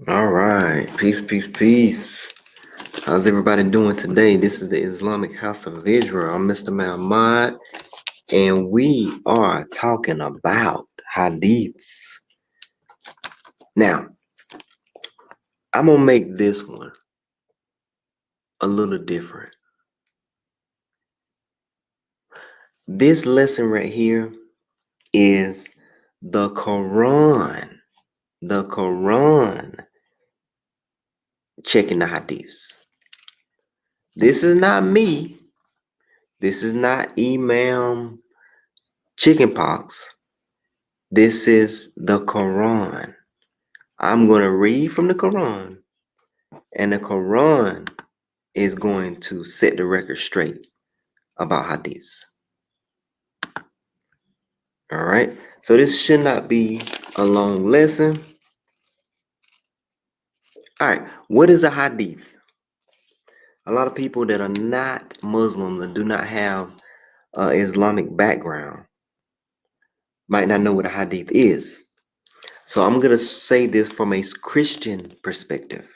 All right, peace, peace, peace. How's everybody doing today? This is the Islamic House of Israel. I'm Mr. Muhammad, and we are talking about Hadiths. Now, I'm gonna make this one a little different. This lesson right here is the Quran. The Quran checking the Hadiths. This is not me. This is not Imam Chickenpox. This is the Quran. I'm going to read from the Quran, and the Quran is going to set the record straight about hadiths. All right. So this should not be a long lesson. All right. What is a hadith? A lot of people that are not Muslims and do not have an Islamic background might not know what a hadith is. So I'm going to say this from a Christian perspective.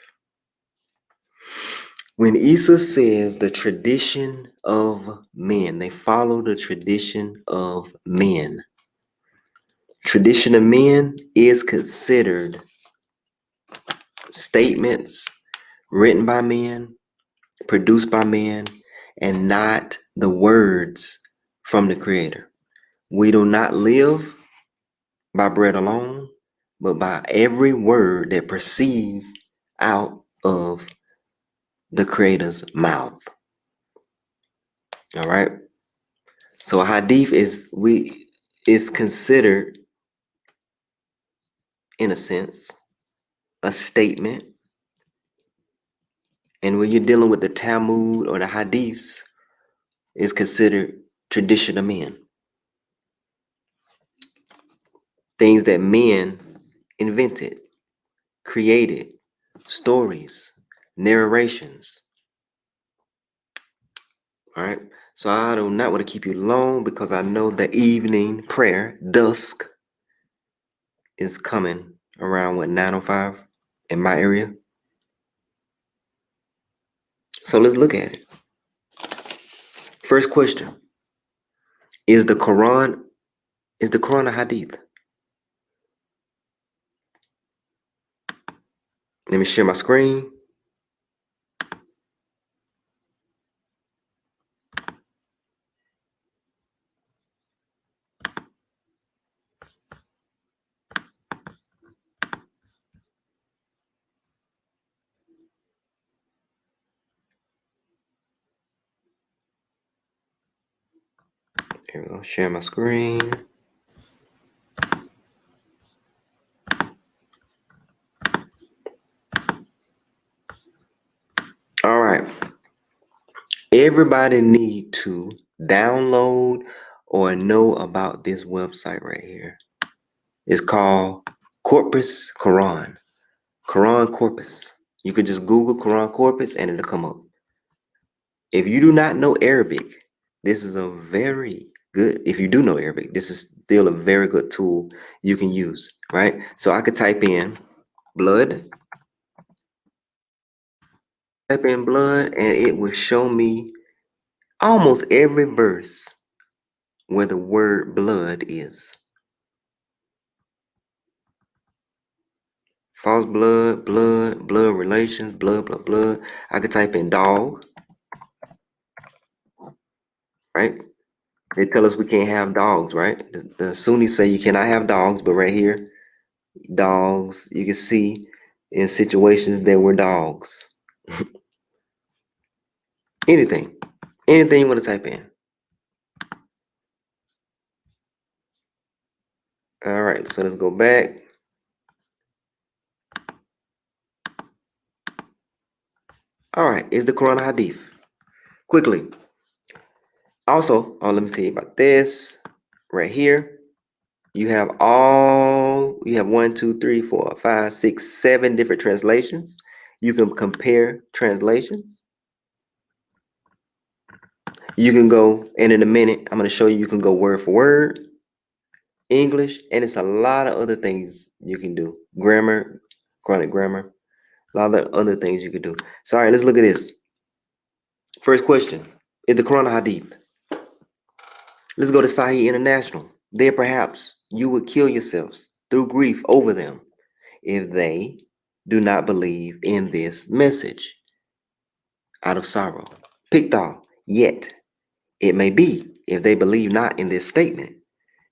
When Isa says the tradition of men, they follow the tradition of men. Tradition of men is considered statements written by men, produced by men, and not the words from the Creator. We do not live by bread alone, but by every word that proceeds out of the Creator's mouth. All right. So a hadith is considered, in a sense, a statement. And when you're dealing with the Talmud or the hadiths, it's considered tradition of men. Things that men invented, created, stories, narrations. All right. So I do not want to keep you long because I know the evening prayer, dusk, is coming around 9:05 in my area. So let's look at it. First question. Is the Quran a hadith? Let me share my screen. Here we go. Share my screen. All right. Everybody need to download or know about this website right here. It's called Corpus Quran. Quran Corpus. You could just Google Quran Corpus and it'll come up. If you do not know Arabic, this is a very good, if you do know Arabic, this is still a very good tool you can use, right? So I could type in blood, and it will show me almost every verse where the word blood is. False blood, blood relations, blood. I could type in dog, right? They tell us we can't have dogs, right? The Sunnis say you cannot have dogs, but right here, dogs, you can see in situations there were dogs. Anything you want to type in. All right, so let's go back. All right, is the Quran a hadith? Quickly. Also, let me tell you about this right here. You have 1, 2, 3, 4, 5, 6, 7 different translations. You can compare translations. You can go, and in a minute, I'm going to show you can go word for word, English, and it's a lot of other things you can do. Grammar, chronic grammar, a lot of other things you could do. So, all right, let's look at this. First question: is the Quran a hadith? Let's go to Sahih International. There, perhaps you would kill yourselves through grief over them if they do not believe in this message out of sorrow. Pickthall, yet it may be, if they believe not in this statement,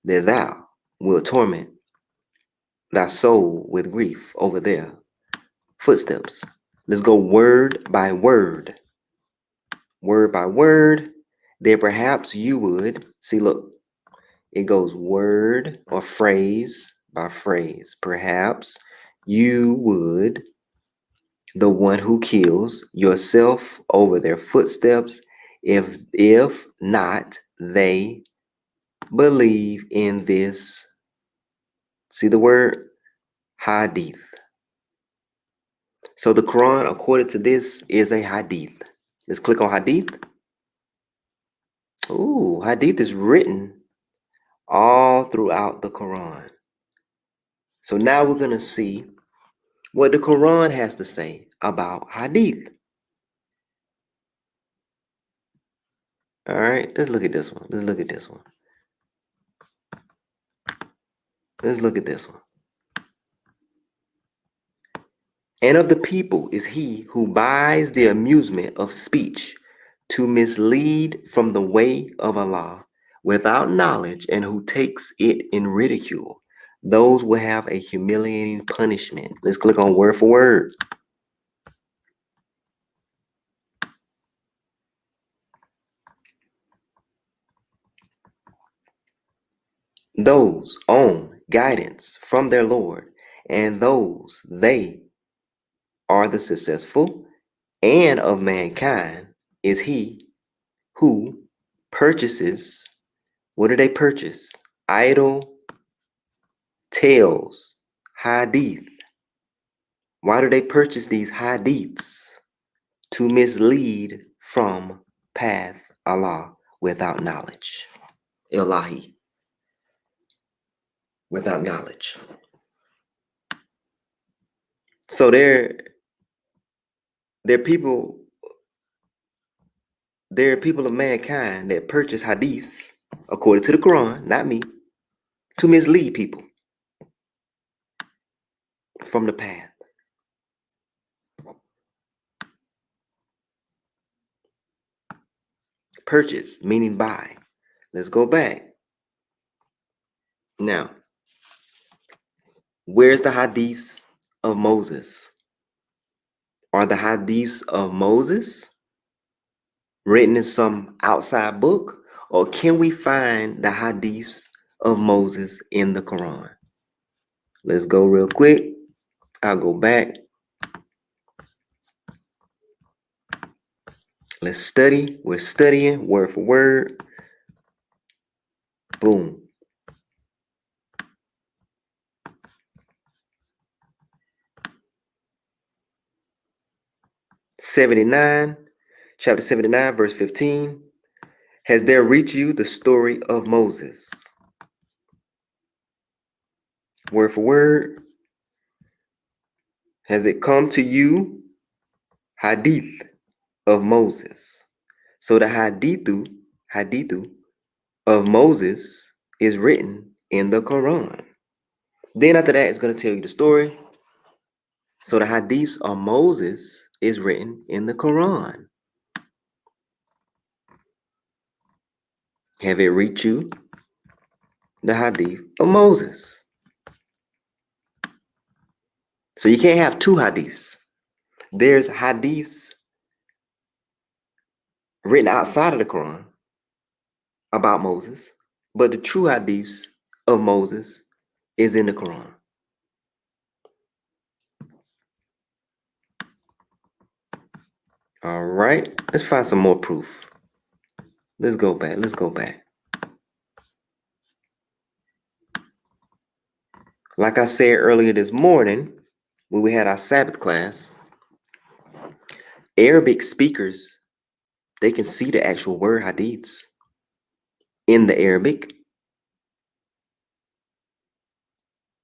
that thou wilt torment thy soul with grief over their footsteps. Let's go word by word. Word by word. There perhaps you would. See, look. It goes word or phrase by phrase. Perhaps you would, the one who kills yourself over their footsteps, if not they believe in this. See the word hadith. So the Quran, according to this, is a hadith. Let's click on hadith. Ooh, hadith is written all throughout the Quran. So now we're going to see what the Quran has to say about hadith. All right, let's look at this one. Let's look at this one. Let's look at this one. And of the people is he who buys the amusement of speech to mislead from the way of Allah without knowledge, and who takes it in ridicule. Those will have a humiliating punishment. Let's click on word for word. Those own guidance from their Lord, and those they are the successful, and of mankind is he who purchases. What do they purchase? Idle tales, hadith. Why do they purchase these hadiths? To mislead from path Allah without knowledge. Ilahi, without knowledge. So they're people. There are people of mankind that purchase hadiths, according to the Quran, not me, to mislead people from the path. Purchase, meaning buy. Let's go back. Now, where's the hadiths of Moses? Are the hadiths of Moses written in some outside book? Or can we find the hadiths of Moses in the Quran? Let's go real quick. I'll go back. Let's study. We're studying word for word. Boom. Chapter 79, verse 15. Has there reached you the story of Moses? Word for word. Has it come to you? Hadith of Moses. So the hadithu of Moses is written in the Quran. Then after that, it's going to tell you the story. So the hadiths of Moses is written in the Quran. Have it reached you? The hadith of Moses. So you can't have two hadiths. There's hadiths written outside of the Quran about Moses, but the true hadiths of Moses is in the Quran. All right, let's find some more proof. Let's go back. Like I said earlier this morning, when we had our Sabbath class, Arabic speakers, they can see the actual word hadiths in the Arabic,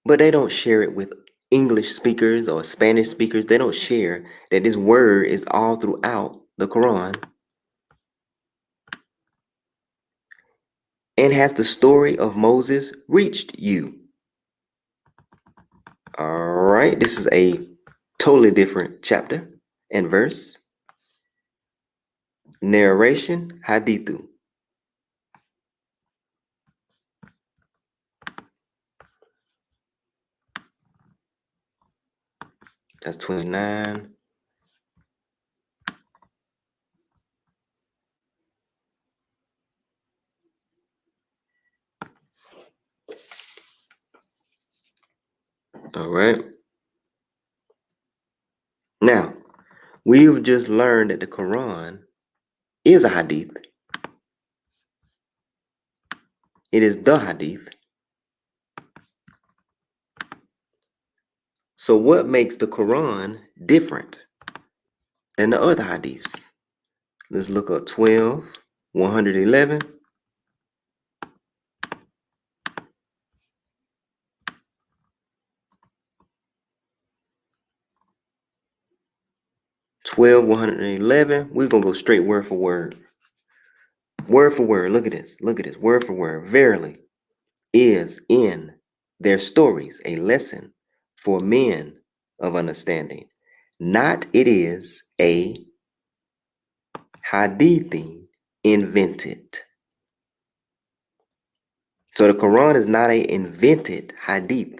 but they don't share it with English speakers or Spanish speakers, they don't share that this word is all throughout the Quran and has the story of Moses reached you? All right, this is a totally different chapter and verse. Narration, Hadithu. That's 29. All right. Now, we've just learned that the Quran is a hadith. It is the hadith. So what makes the Quran different than the other hadiths? Let's look up 12, 111. We're gonna go straight word for word. Word for word. Look at this. Look at this. Word for word. Verily is in their stories a lesson for men of understanding. Not it is a hadithi invented. So the Quran is not a invented hadith.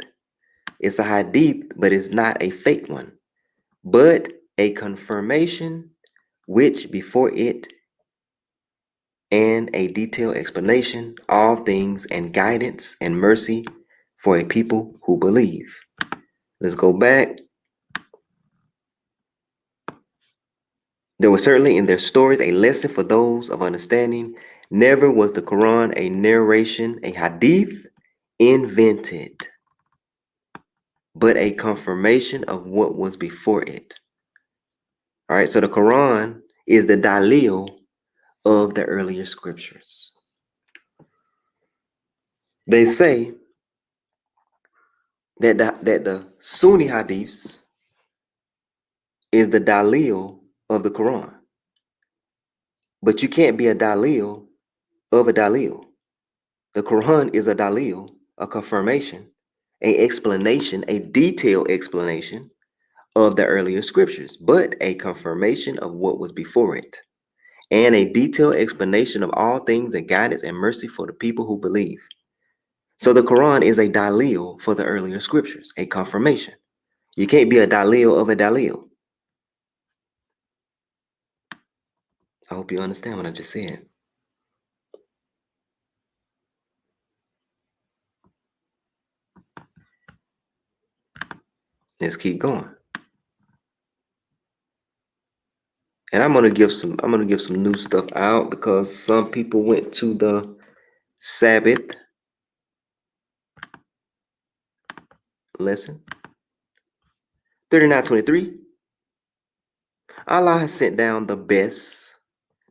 It's a hadith, but it's not a fake one, but a confirmation which before it and a detailed explanation, all things and guidance and mercy for a people who believe. Let's go back. There was certainly in their stories a lesson for those of understanding. Never was the Quran a narration, a hadith invented, but a confirmation of what was before it. All right, so the Quran is the dalil of the earlier scriptures. They say that the Sunni hadiths is the dalil of the Quran. But you can't be a dalil of a dalil. The Quran is a dalil, a confirmation, an explanation, a detailed explanation of the earlier scriptures, but a confirmation of what was before it, and a detailed explanation of all things and guidance and mercy for the people who believe. So the Quran is a dalil for the earlier scriptures, a confirmation. You can't be a dalil of a dalil. I hope you understand what I just said. Let's keep going. And I'm gonna give some new stuff out because some people went to the Sabbath lesson. 39:23. Allah has sent down the best.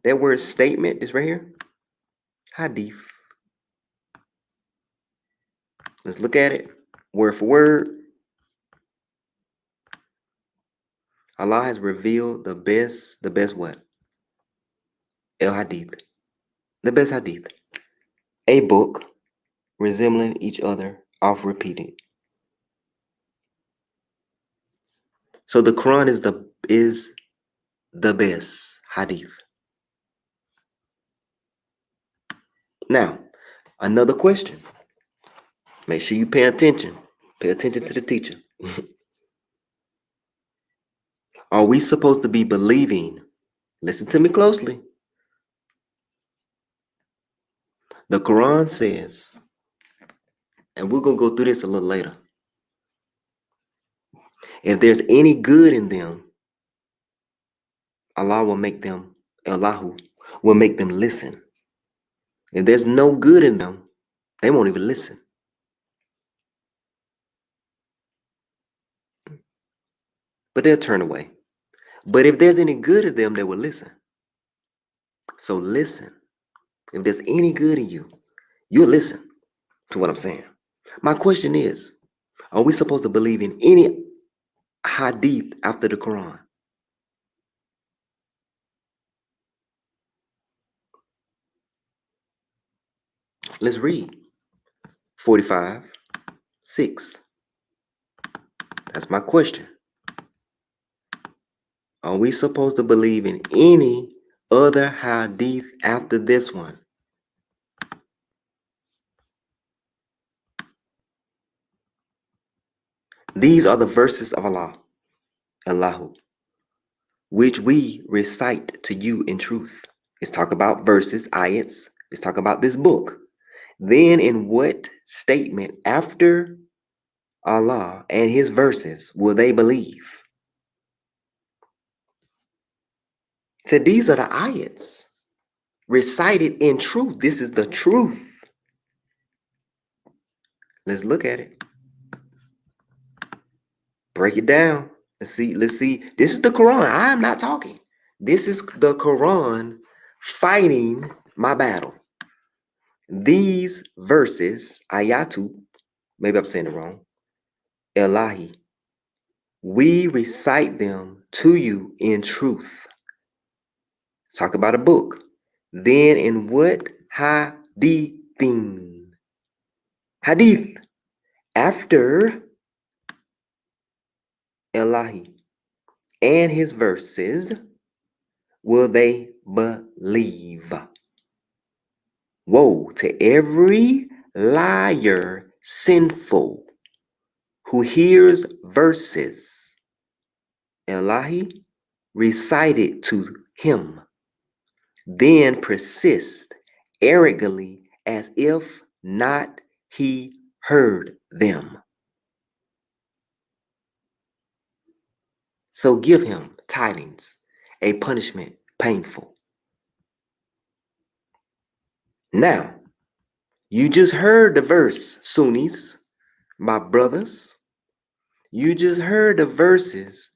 That word statement is right here. Hadith. Let's look at it. Word for word. Allah has revealed the best what? El Hadith. The best hadith. A book resembling each other, oft repeated. So the Quran is the best hadith. Now, another question. Make sure you pay attention. Pay attention to the teacher. Are we supposed to be believing? Listen to me closely. The Quran says, and we're going to go through this a little later. If there's any good in them, Allahu will make them listen. If there's no good in them, they won't even listen. But they'll turn away. But if there's any good in them, they will listen. So listen. If there's any good in you, you'll listen to what I'm saying. My question is, Are we supposed to believe in any hadith after the Quran? Let's read 45:6. That's my question. Are we supposed to believe in any other hadith after this one? These are the verses of Allahu, which we recite to you in truth. Let's talk about verses, ayats. Let's talk about this book. Then in what statement after Allah and his verses will they believe? So these are the ayats recited in truth. This is the truth. Let's look at it. Break it down. Let's see. This is the Quran. I am not talking. This is the Quran fighting my battle. These verses, ayatu, maybe I'm saying it wrong, Elahi, we recite them to you in truth. Talk about a book. Then in what hadithin? Hadith. After Elahi and his verses will they believe. Woe to every liar sinful who hears verses Elahi recited to him, then persist arrogantly as if not he heard them. So give him tidings, a punishment painful. Now, you just heard the verse, Sunnis, my brothers. You just heard the verses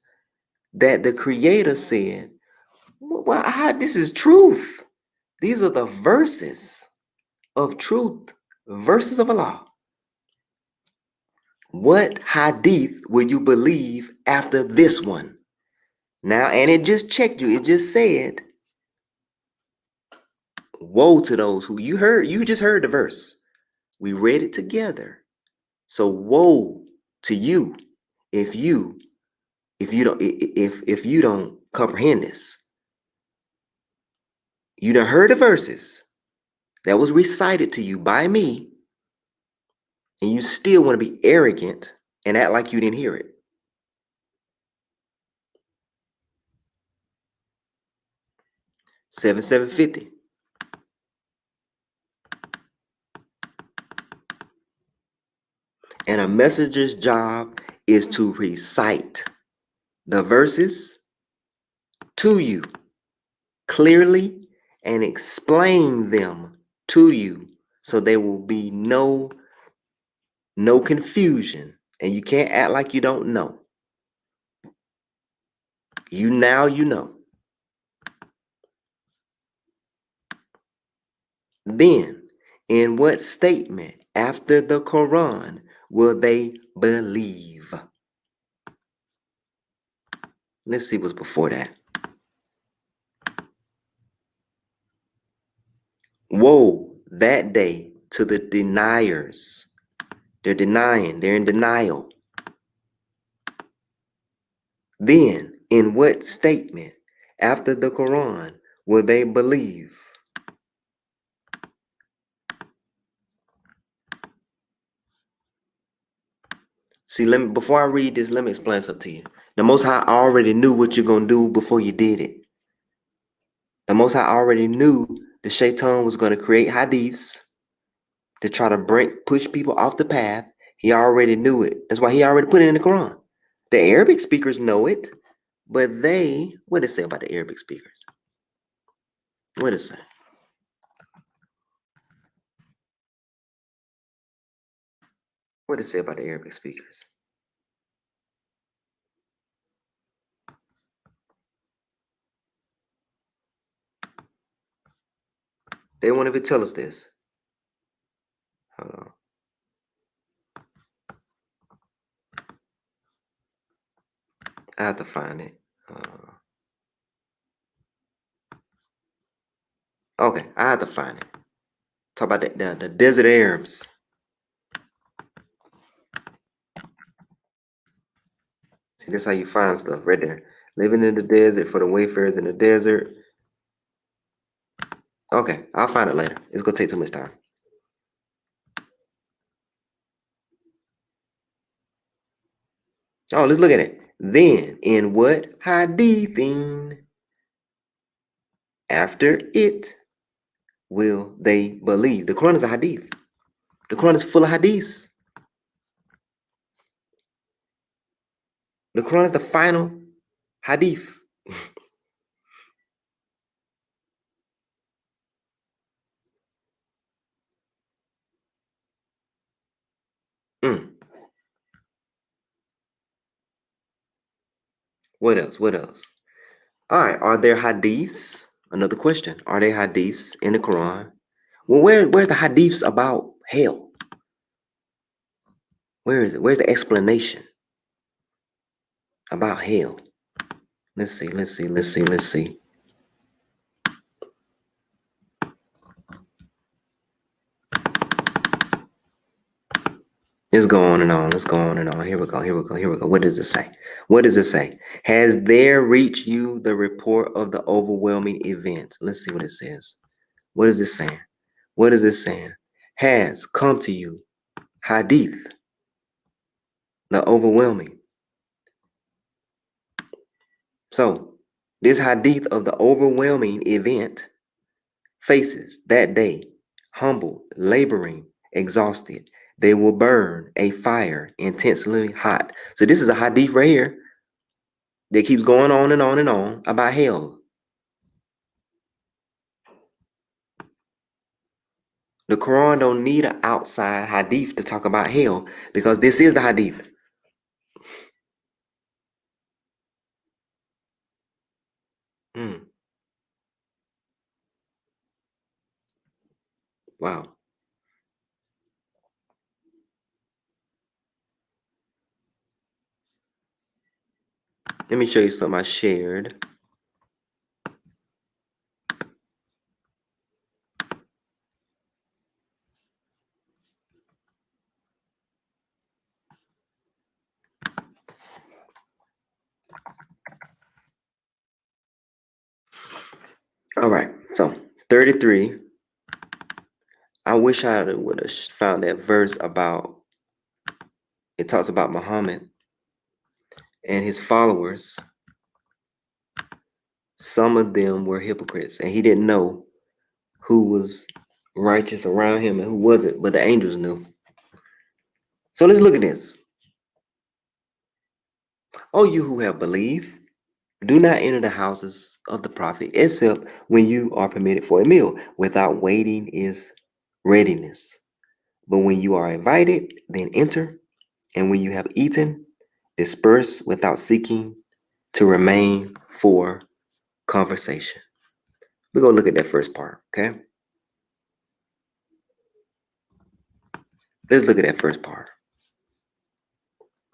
that the Creator said, well, this is truth. These are the verses of truth, verses of Allah. What hadith will you believe after this one? Now, and it just checked you. It just said, woe to those who you just heard the verse. We read it together. So woe to you if you don't comprehend this. You done heard the verses that was recited to you by me, and you still want to be arrogant and act like you didn't hear it. Seven 50. And a messenger's job is to recite the verses to you clearly and explain them to you so there will be no confusion, and you can't act like you don't know. You know. Then, in what statement after the Quran will they believe? Let's see what's before that. Woe that day to the deniers. They're denying, they're in denial. Then, in what statement after the Quran will they believe? See, before I read this, let me explain something to you. The Most High already knew what you're going to do before you did it. The Most High already knew the shaitan was going to create hadiths to try to push people off the path. He already knew it. That's why he already put it in the Quran. The Arabic speakers know it, but what does it say about the Arabic speakers? What does it say? What does it say about the Arabic speakers? They won't even tell us this. Hold on. I have to find it. Okay, I have to find it. Talk about the desert Arabs. See, that's how you find stuff right there. Living in the desert for the wayfarers in the desert. Okay, I'll find it later. It's gonna take too much time. Oh, let's look at it. Then, in what hadithin after it will they believe? The Quran is a hadith. The Quran is full of hadiths. The Quran is the final hadith. Mm. What else? What else? All right. Are there hadiths? Another question. Are there hadiths in the Quran? Well, where's the hadiths about hell? Where is it? Where's the explanation about hell? Let's see. Let's see. Let's see. Let's see. Let's go on and on. Let's go on and on. Here we go. Here we go. Here we go. What does it say? What does it say? Has there reached you the report of the overwhelming event? Let's see what it says. What is it saying? What is it saying? Has come to you. Hadith. The overwhelming. So, this hadith of the overwhelming event faces that day, humble, laboring, exhausted. They will burn a fire intensely hot. So, this is a hadith right here that keeps going on and on and on about hell. The Quran don't need an outside hadith to talk about hell because this is the hadith. Wow. Let me show you something I shared. All right, so 33. I wish I would have found that verse about, it talks about Muhammad and his followers. Some of them were hypocrites, and he didn't know who was righteous around him and who wasn't, but the angels knew. So let's look at this. Oh, you who have believed, do not enter the houses of the prophet except when you are permitted for a meal. Without waiting is readiness. But when you are invited, then enter. And when you have eaten, disperse without seeking to remain for conversation. We're going to look at that first part, okay? Let's look at that first part.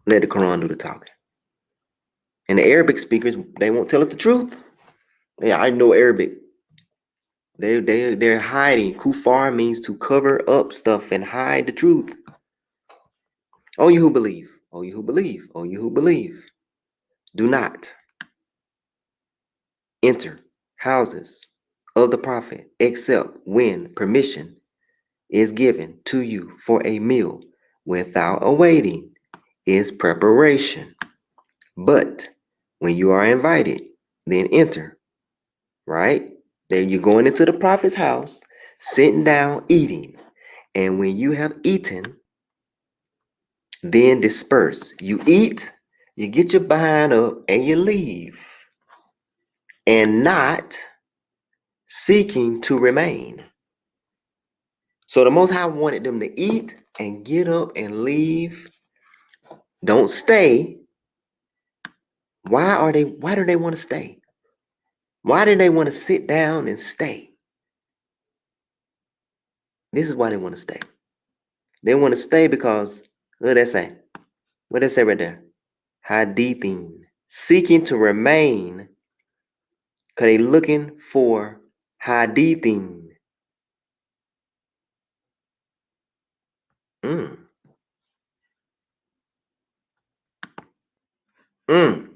Let the Quran do the talking. And the Arabic speakers, they won't tell us the truth. Yeah, I know Arabic. They're hiding. Kufar means to cover up stuff and hide the truth. Oh, you who believe. Oh, you who believe. Oh, you who believe. Do not enter houses of the prophet except when permission is given to you for a meal. Without awaiting is preparation. But when you are invited, then enter, right? Then you're going into the prophet's house, sitting down, eating. And when you have eaten, then disperse. You eat, you get your behind up, and you leave. And not seeking to remain. So the Most High wanted them to eat and get up and leave. Don't stay. Why do they want to stay? Why do they want to sit down and stay? This is why they want to stay. They want to stay because, look what they say. What they say right there? Hadithin. seeking to remain because they looking for hadithing. Mm. Mm.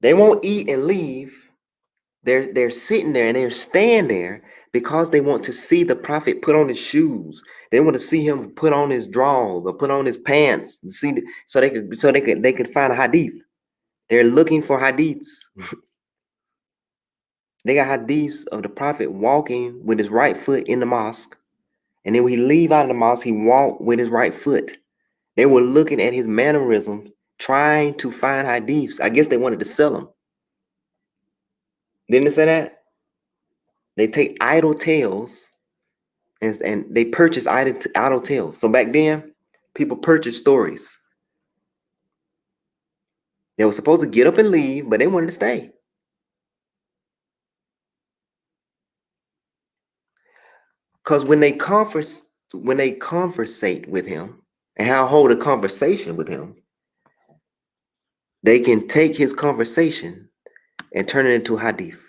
They won't eat and leave. They're sitting there and they're staying there because they want to see the prophet put on his shoes. They want to see him put on his drawers or put on his pants. So they could find a hadith. They're looking for hadiths. They got hadiths of the prophet walking with his right foot in the mosque, and then when he leave out of the mosque, he walked with his right foot. They were looking at his mannerisms, trying to find hadiths. I guess they wanted to sell them. Didn't they say that? They take idle tales and they purchase idle tales. So back then, people purchased stories. They were supposed to get up and leave, but they wanted to stay. Because when they conversate with him and hold a conversation with him, they can take his conversation and turn it into hadith.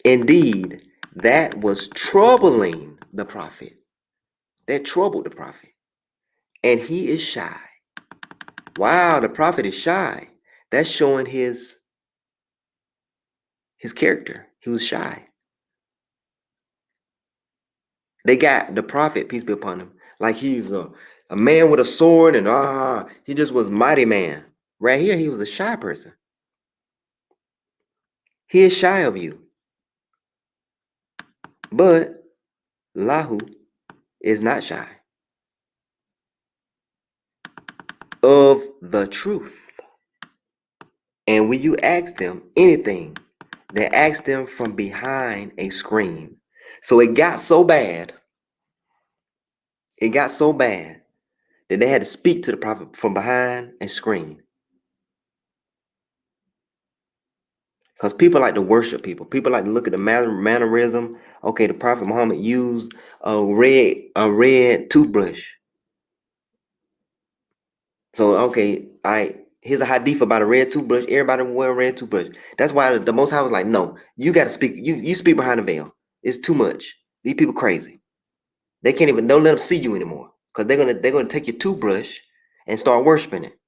Indeed, that was troubling the prophet. That troubled the prophet. And he is shy. Wow, the prophet is shy. That's showing his character. He was shy. They got the prophet, peace be upon him, like he's a man with a sword and he just was mighty man. Right here, he was a shy person. He is shy of you. But Lahu is not shy of the truth. And when you ask them anything, they ask them from behind a screen. So it got so bad that they had to speak to the prophet from behind a screen. Because people like to worship people. People like to look at the mannerism. Okay, the Prophet Muhammad used a red toothbrush. So, okay, here's a hadith about a red toothbrush. Everybody will wear a red toothbrush. That's why the Most High was like, no, you got to speak. You speak behind the veil. It's too much. These people crazy. They can't even, don't let them see you anymore. Because they're gonna take your toothbrush and start worshiping it.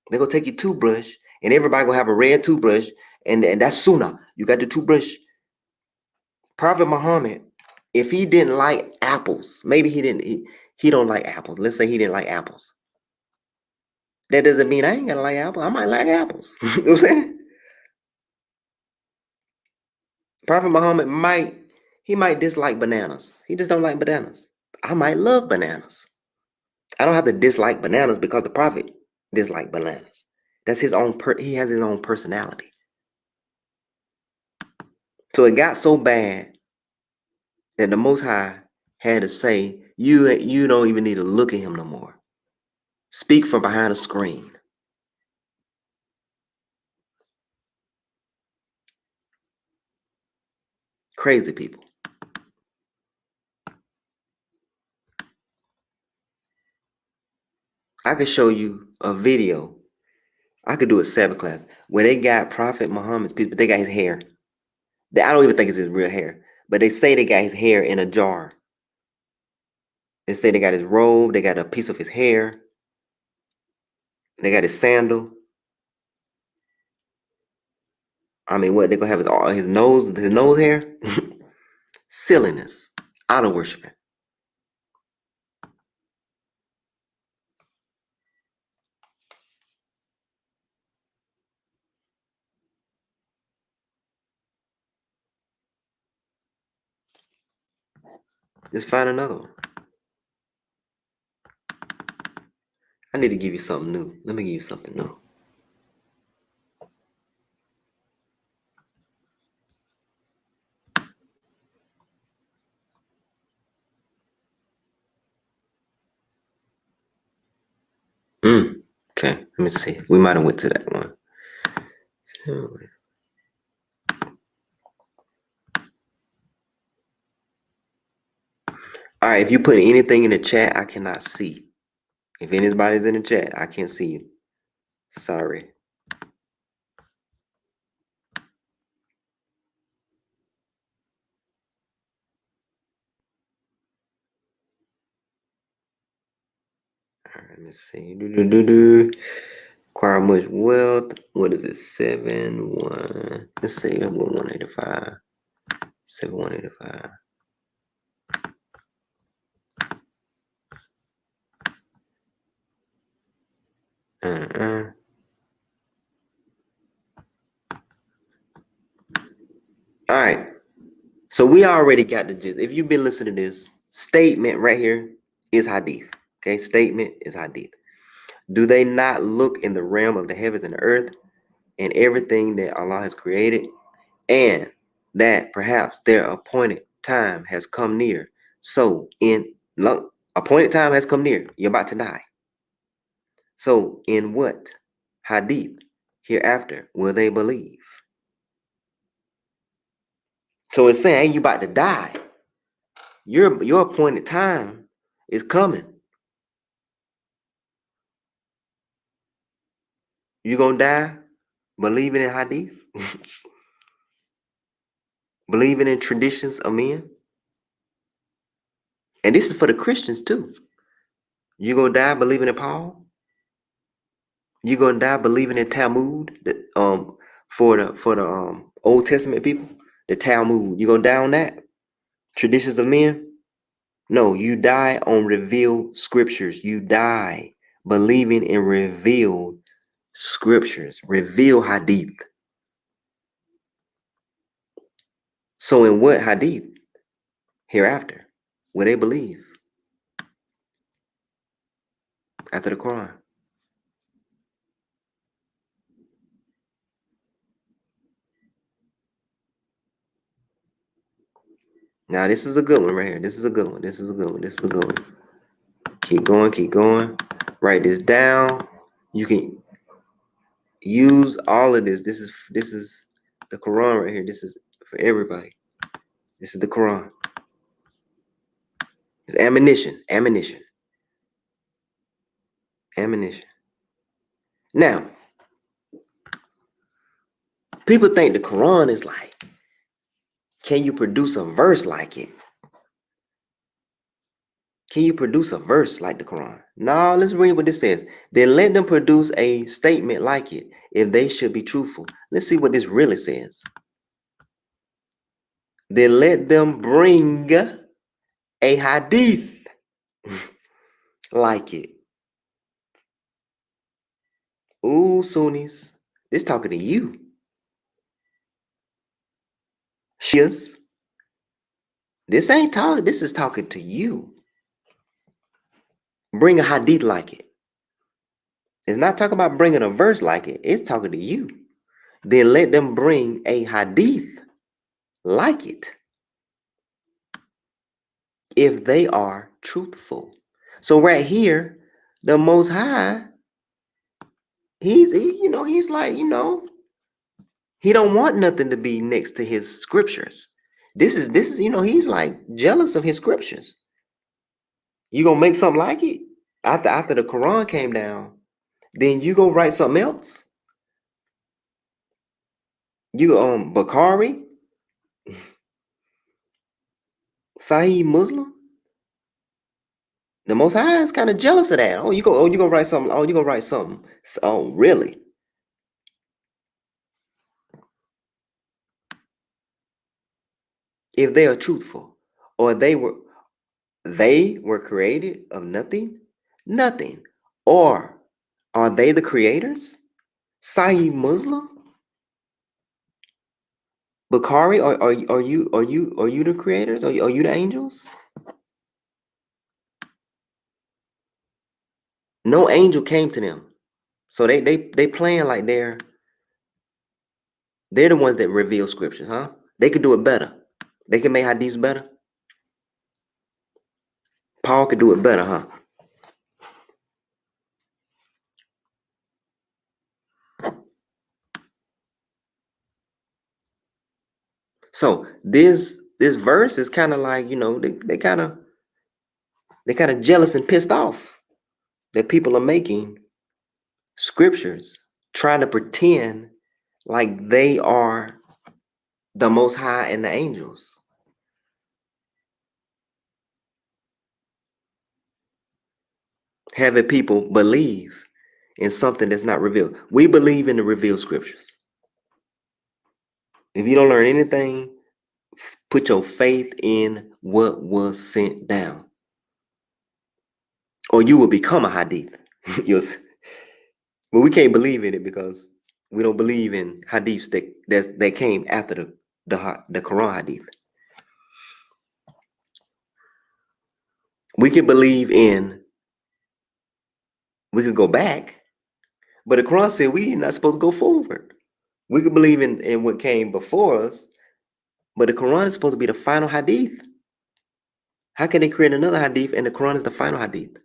They're gonna take your toothbrush and everybody gonna have a red toothbrush, and that's sunnah. You got the toothbrush. Prophet Muhammad, if he didn't like apples, maybe he don't like apples. Let's say he didn't like apples. That doesn't mean I ain't gonna like apples. I might like apples. You know what I'm saying? Prophet Muhammad might dislike bananas. He just don't like bananas. I might love bananas. I don't have to dislike bananas because the prophet disliked bananas. That's his own he has his own personality. So it got so bad that the Most High had to say, you don't even need to look at him no more. Speak from behind a screen. Crazy people. I could show you a video. I could do a Sabbath class where they got Prophet Muhammad's people. They got his hair. I don't even think it's his real hair, but they say they got his hair in a jar. They say they got his robe. They got a piece of his hair. They got his sandal. I mean, what they gonna have his nose hair? Silliness. Idol worshiping. Just find another one. I need to give you something new. Let me give you something new. Okay, let me see. We might have went to that one. All right, if you put anything in the chat, I cannot see. If anybody's in the chat, I can't see you. Sorry. All right, let me see. Acquire much wealth. What is it? 7-1. Let's see. I'm going 185. 7-185. All right. So we already got the gist. If you've been listening to this statement right here is hadith. Okay, statement is hadith. Do they not look in the realm of the heavens and the earth and everything that Allah has created, and that perhaps their appointed time has come near? So appointed time has come near. You're about to die. So in what hadith hereafter will they believe? So it's saying, hey, you about to die. Your appointed time is coming. You gonna die believing in hadith? Believing in traditions of men? And this is for the Christians too. You gonna die believing in Paul? You gonna die believing in Talmud? For the Old Testament people, the Talmud. You gonna die on that? Traditions of men? No, you die on revealed scriptures. You die believing in revealed scriptures, revealed hadith. So in what hadith hereafter will they believe? After the Quran. Now this is a good one right here. This is a good one. This is a good one. This is a good one. Keep going, keep going. Write this down. You can use all of this. This is the Quran right here. This is for everybody. This is the Quran. It's ammunition. Ammunition. Ammunition. Now, people think the Quran is like, can you produce a verse like it? Can you produce a verse like the Quran? No, let's read what this says. Then let them produce a statement like it if they should be truthful. Let's see what this really says. Then let them bring a hadith like it. Ooh, Sunnis. This talking to you. Shias. This ain't talking, this is talking to you. Bring a hadith like it. It's not talking about bringing a verse like it. It's talking to you. Then let them bring a hadith like it if they are truthful. So right here, the Most High, he's like, he don't want nothing to be next to his scriptures. This is, he's like jealous of his scriptures. You gonna make something like it? After the Quran came down, then you go write something else? You Bukhari, Sahih Muslim? The Most High is kind of jealous of that. You gonna write something? Oh, you gonna write something? Oh, really? If they are truthful, or they were created of nothing, or are they the creators? Sahih Muslim, Bukhari, are you the creators? Are you the angels? No angel came to them, so they playing like they're the ones that reveal scriptures, huh? They could do it better. They can make hadiths better. Paul could do it better, huh? So this verse is kind of like, they kind of jealous and pissed off that people are making scriptures, trying to pretend like they are the Most High and the angels. Having people believe in something that's not revealed. We believe in the revealed scriptures. If you don't learn anything, put your faith in what was sent down, or you will become a hadith. But we can't believe in it because we don't believe in hadiths that came after the Quran hadith. We can believe in. We could go back, but the Quran said we're not supposed to go forward. We could believe in what came before us, but the Quran is supposed to be the final hadith. How can they create another hadith and the Quran is the final hadith?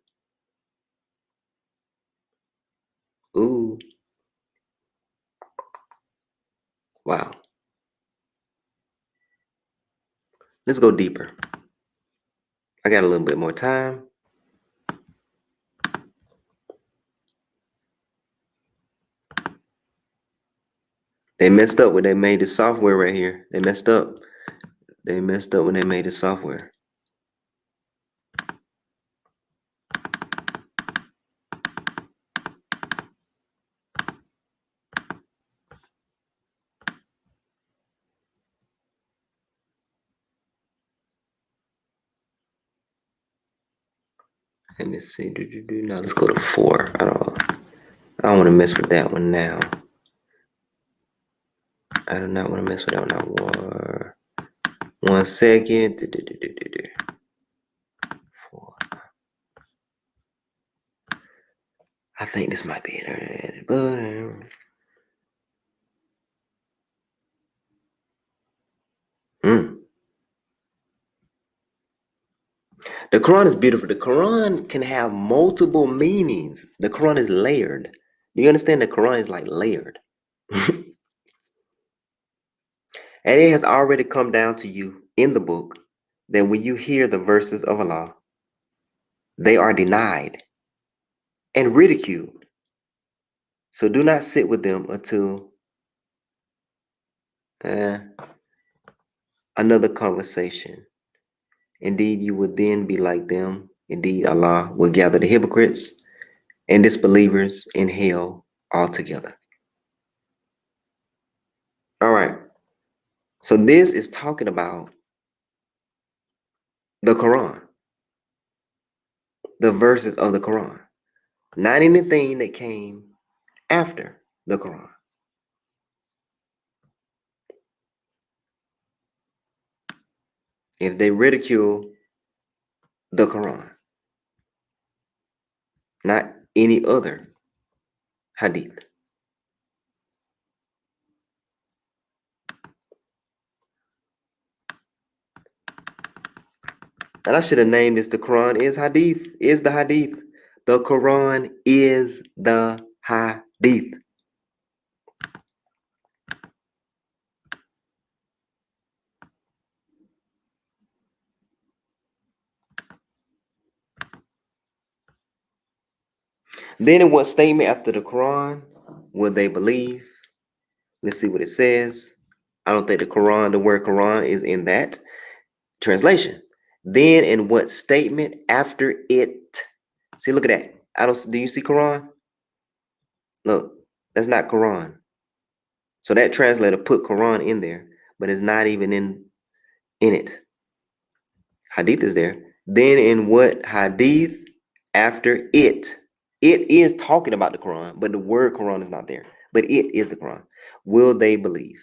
Ooh, wow. Let's go deeper. I got a little bit more time. They messed up when they made the software right here. They messed up. They messed up when they made the software. Let me see. Now let's go to 4. I don't want to mess with that one now. I do not want to mess with that one now. 1 second. 4. I think this might be it. The Quran is beautiful. The Quran can have multiple meanings. The Quran is layered. Do you understand? The Quran is like layered. And it has already come down to you in the book that when you hear the verses of Allah, they are denied and ridiculed. So do not sit with them until another conversation. Indeed, you would then be like them. Indeed, Allah will gather the hypocrites and disbelievers in hell altogether. All right. So this is talking about the Quran, the verses of the Quran, not anything that came after the Quran. If they ridicule the Quran, not any other hadith. And I should have named this the Quran is hadith, is the hadith. The Quran is the hadith. Then in what statement after the Quran will they believe? Let's see what it says. I don't think the Quran, the word Quran is in that translation. Then in what statement after it? See, look at that. Do you see Quran? Look, that's not Quran. So that translator put Quran in there, but it's not even in it. Hadith is there. Then in what hadith after it? It is talking about the Quran, but the word Quran is not there. But it is the Quran. Will they believe?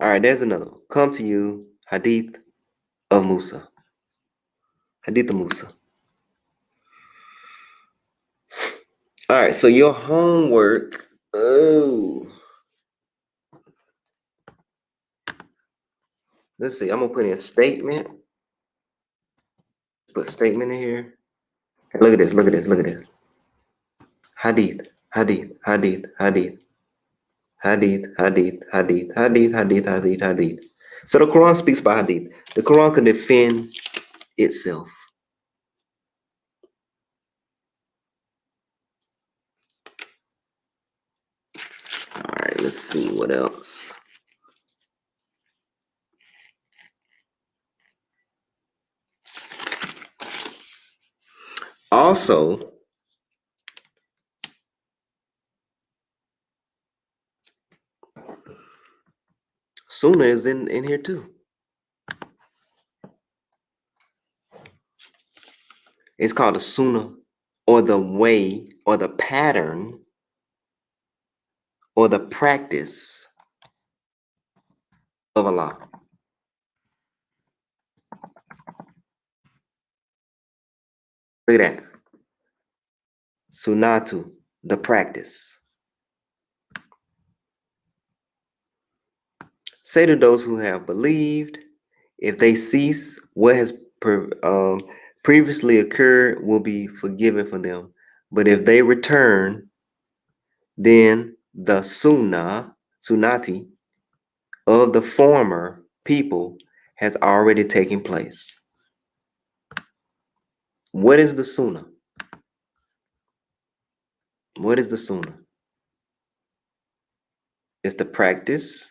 All right, there's another one. Come to you, Hadith of Musa. Hadith of Musa. All right, so your homework. Oh, let's see. I'm gonna put in a statement. Put a statement in here. Look at this. Look at this. Look at this. Hadith. Hadith. Hadith. Hadith. Hadith. Hadith. Hadith. Hadith. Hadith. Hadith. Hadith. So the Quran speaks by Hadith. The Quran can defend itself. All right, let's see what else. Also, Sunnah is in here too. It's called the Sunnah, or the way, or the pattern, or the practice of Allah. Look at that. Sunnatu, the practice. Say to those who have believed, if they cease, what has previously occurred will be forgiven for them. But if they return, then the sunnati of the former people has already taken place. What is the sunnah? What is the sunnah? It's the practice.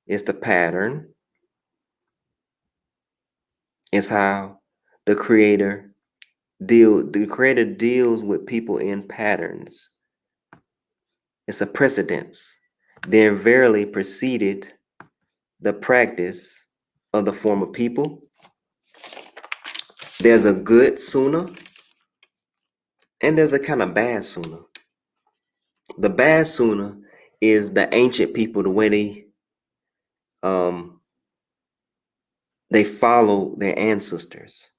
It's the pattern. It's how the creator deals with people in patterns. It's a precedence. There verily preceded the practice of the former people. There's a good sunnah, and there's a kind of bad sunnah. The bad sunnah is the ancient people, the way they follow their ancestors.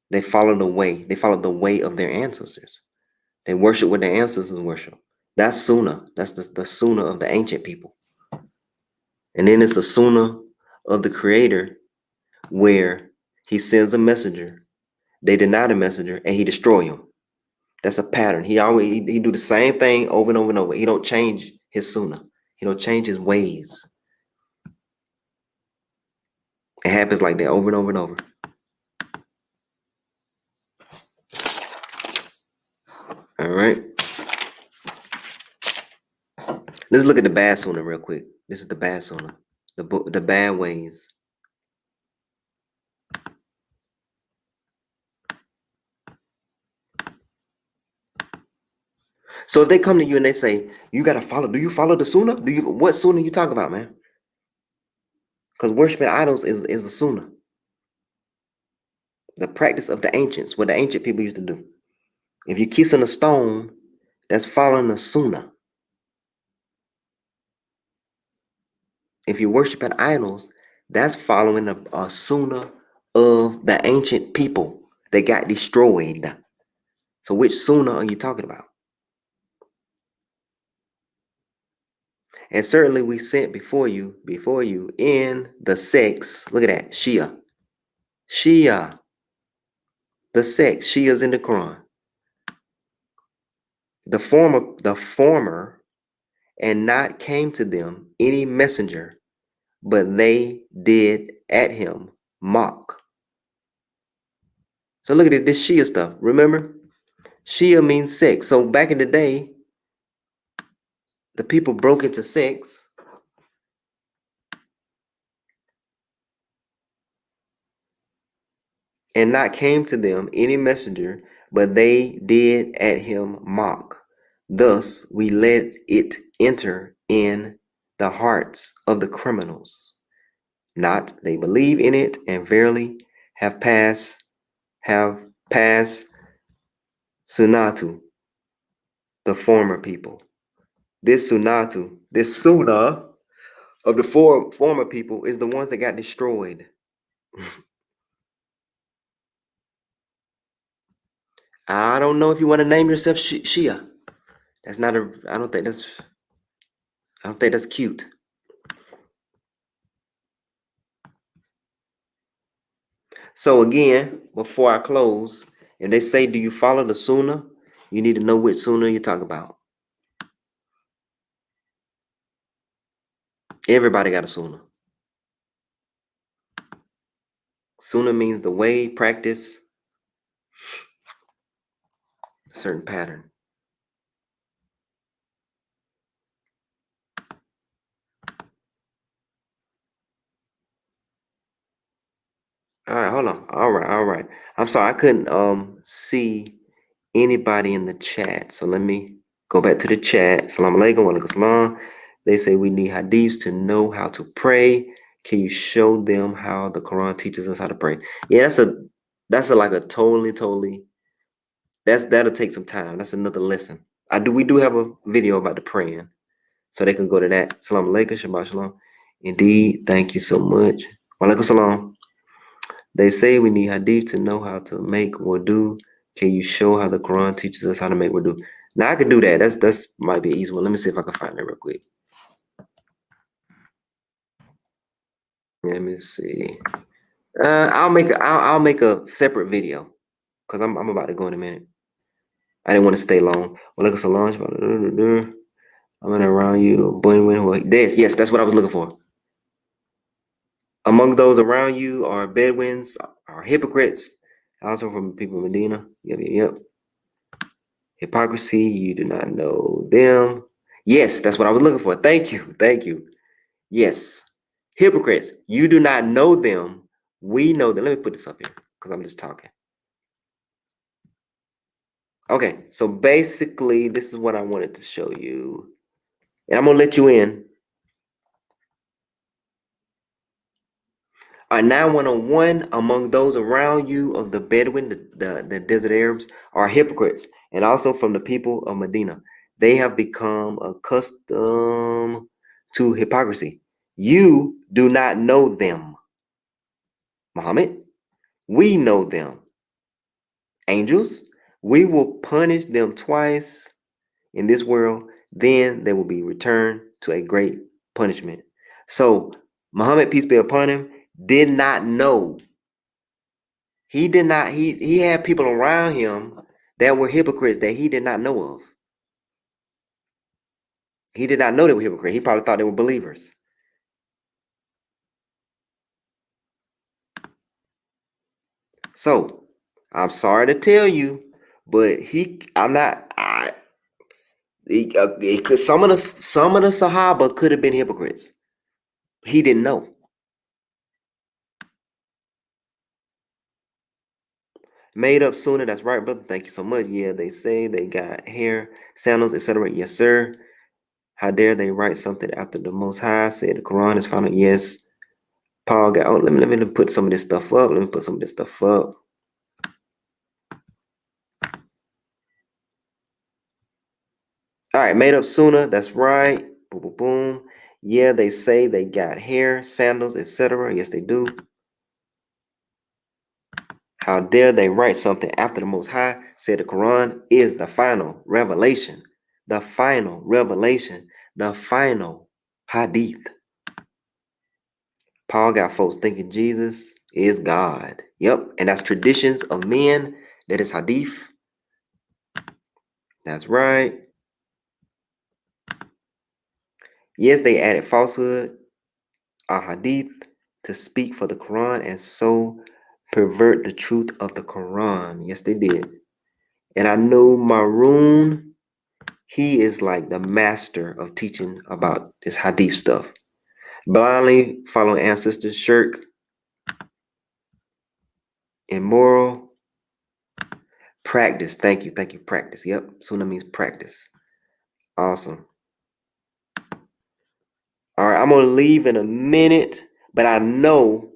They follow the way. They follow the way of their ancestors. They worship what their ancestors worship. That's sunnah. That's the sunnah of the ancient people. And then it's a sunnah of the creator, where he sends a messenger, they deny the messenger, and he destroy him. That's a pattern. He do the same thing over and over and over. He don't change his sunnah. He don't change his ways. It happens like that over and over and over. All right. Let's look at the bad sunnah real quick. This is the bad sunnah. The bad ways. So if they come to you and they say, you gotta follow, do you follow the sunnah? What sunnah you talking about, man? Because worshiping idols is a sunnah. The practice of the ancients, what the ancient people used to do. If you're kissing a stone, that's following the sunnah. If you're worshiping idols, that's following a sunnah of the ancient people that got destroyed. So which sunnah are you talking about? And certainly we sent before you in the sects. Look at that, Shia. Shia. The sects. Shia's in the Quran. The former, and not came to them any messenger, but they did at him mock. So look at it, this Shia stuff. Remember? Shia means sex. So back in the day, the people broke into sects. And not came to them any messenger, but they did at him mock. Thus we let it enter in the hearts of the criminals. Not they believe in it, and verily have passed sunnatu, the former people. This Sunatu, this Sunnah of the former people is the ones that got destroyed. I don't know if you want to name yourself Shia. That's not a. I don't think that's. I don't think that's cute. So again, before I close, if they say, "Do you follow the Sunnah?" You need to know which Sunnah you talk about. Everybody got a Sunnah. Sunnah means the way, practice, a certain pattern. All right, hold on. All right. I'm sorry, I couldn't see anybody in the chat. So let me go back to the chat. Salam alaikum, wa alaikum salam. They say we need hadiths to know how to pray. Can you show them how the Quran teaches us how to pray? Yeah, that's a like a totally that'll take some time. That's another lesson. We do have a video about the praying, so they can go to that. Salam alaikum, Shabbat shalom. Indeed, thank you so much. Wa alaikum salam. They say we need hadith to know how to make wudu. Can you show how the Quran teaches us how to make wudu? Now I could do that. That's might be an easy one. Let me see if I can find it real quick. Let me see. I'll make a separate video because I'm about to go in a minute. I didn't want to stay long. Well, look at Solange. I'm gonna around you. Yes, that's what I was looking for. Among those around you are Bedouins, are hypocrites, also from people of Medina. Yep. Hypocrisy, you do not know them. Yes, that's what I was looking for. Thank you. Yes. Hypocrites, you do not know them. We know them. Let me put this up here because I'm just talking. Okay, so basically, this is what I wanted to show you. And I'm going to let you in. A 911 among those around you of the Bedouin, the desert Arabs, are hypocrites, and also from the people of Medina. They have become accustomed to hypocrisy. You do not know them, Muhammad. We know them. Angels, we will punish them twice in this world, then they will be returned to a great punishment. So, Muhammad, peace be upon him, did not know. He did not, he had people around him that were hypocrites that he did not know of. He did not know they were hypocrites. He probably thought they were believers. So, I'm sorry to tell you, but some of the Sahaba could have been hypocrites. He didn't know. Made up Sunnah, that's right, brother. Thank you so much. Yeah, they say they got hair, sandals, etc. Yes, sir. How dare they write something after the Most High said the Quran is final? Yes. Paul got. Oh, let me put some of this stuff up. Let me put some of this stuff up. All right, made up Sunnah. That's right. Boom, boom, boom. Yeah, they say they got hair, sandals, etc. Yes, they do. How dare they write something after the Most High said the Quran is the final revelation, the final revelation, the final hadith. Paul got folks thinking Jesus is God. Yep, and that's traditions of men. That is hadith. That's right. Yes, they added falsehood, hadith, to speak for the Quran and so pervert the truth of the Quran. Yes, they did. And I know Maroon, he is like the master of teaching about this hadith stuff. Blindly following ancestors, shirk, immoral, practice. Thank you, practice. Yep, Sunnah means practice. Awesome. All right, I'm gonna leave in a minute, but I know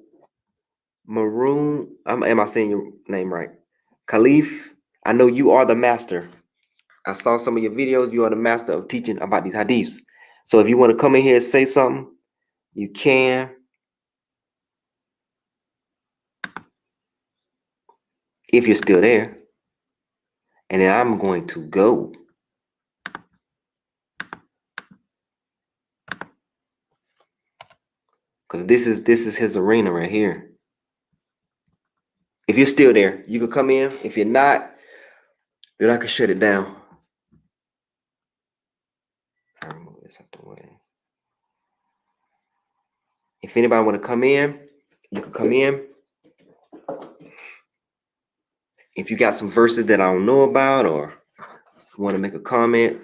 Maroon. Am I saying your name right? Khalif, I know you are the master. I saw some of your videos. You are the master of teaching about these hadiths. So if you want to come in here and say something, you can. If you're still there. And then I'm going to go. Because this is his arena right here. If you're still there, you can come in. If you're not, then I can shut it down. I'll remove this out the way. If anybody want to come in, you can come in. If you got some verses that I don't know about, or want to make a comment,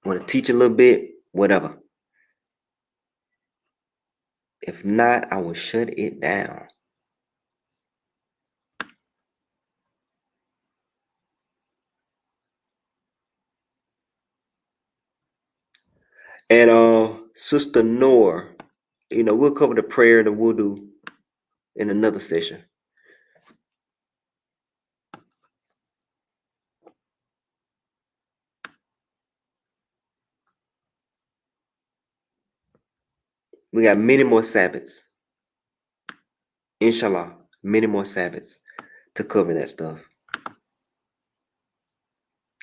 want to teach a little bit, whatever. If not, I will shut it down. And Sister Noor, we'll cover the prayer and the wudu in another session. We got many more Sabbaths. Inshallah, many more Sabbaths to cover that stuff.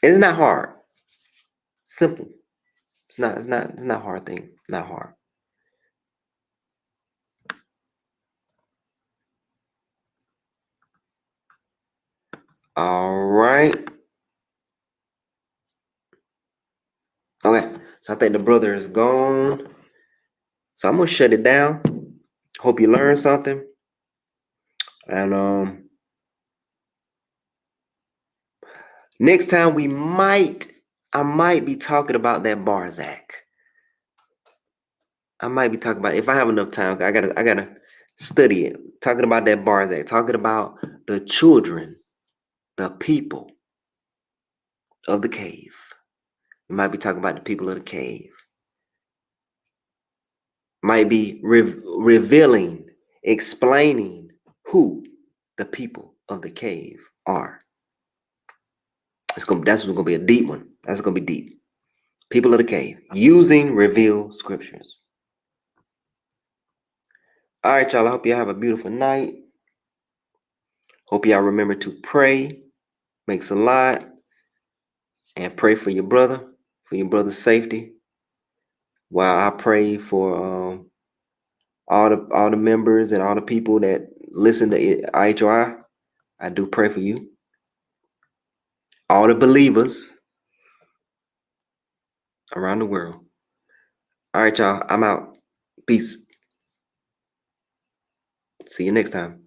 It's not hard. Simple. It's not hard thing. Not hard. All right. Okay. So I think the brother is gone. So I'm gonna shut it down. Hope you learned something. And next time I might be talking about that Barzak. I might be talking about, if I have enough time, I gotta study it. Talking about that Barzak, talking about the children, the people of the cave. We might be talking about the people of the cave. Might be revealing, explaining who the people of the cave are. That's gonna be a deep one. That's gonna be deep. People of the cave, using revealed scriptures. All right, y'all. I hope y'all have a beautiful night. Hope y'all remember to pray, make salat, and pray for your brother's safety. While I pray for all the members and all the people that listen to IHOI, I do pray for you. All the believers around the world. All right, y'all. I'm out. Peace. See you next time.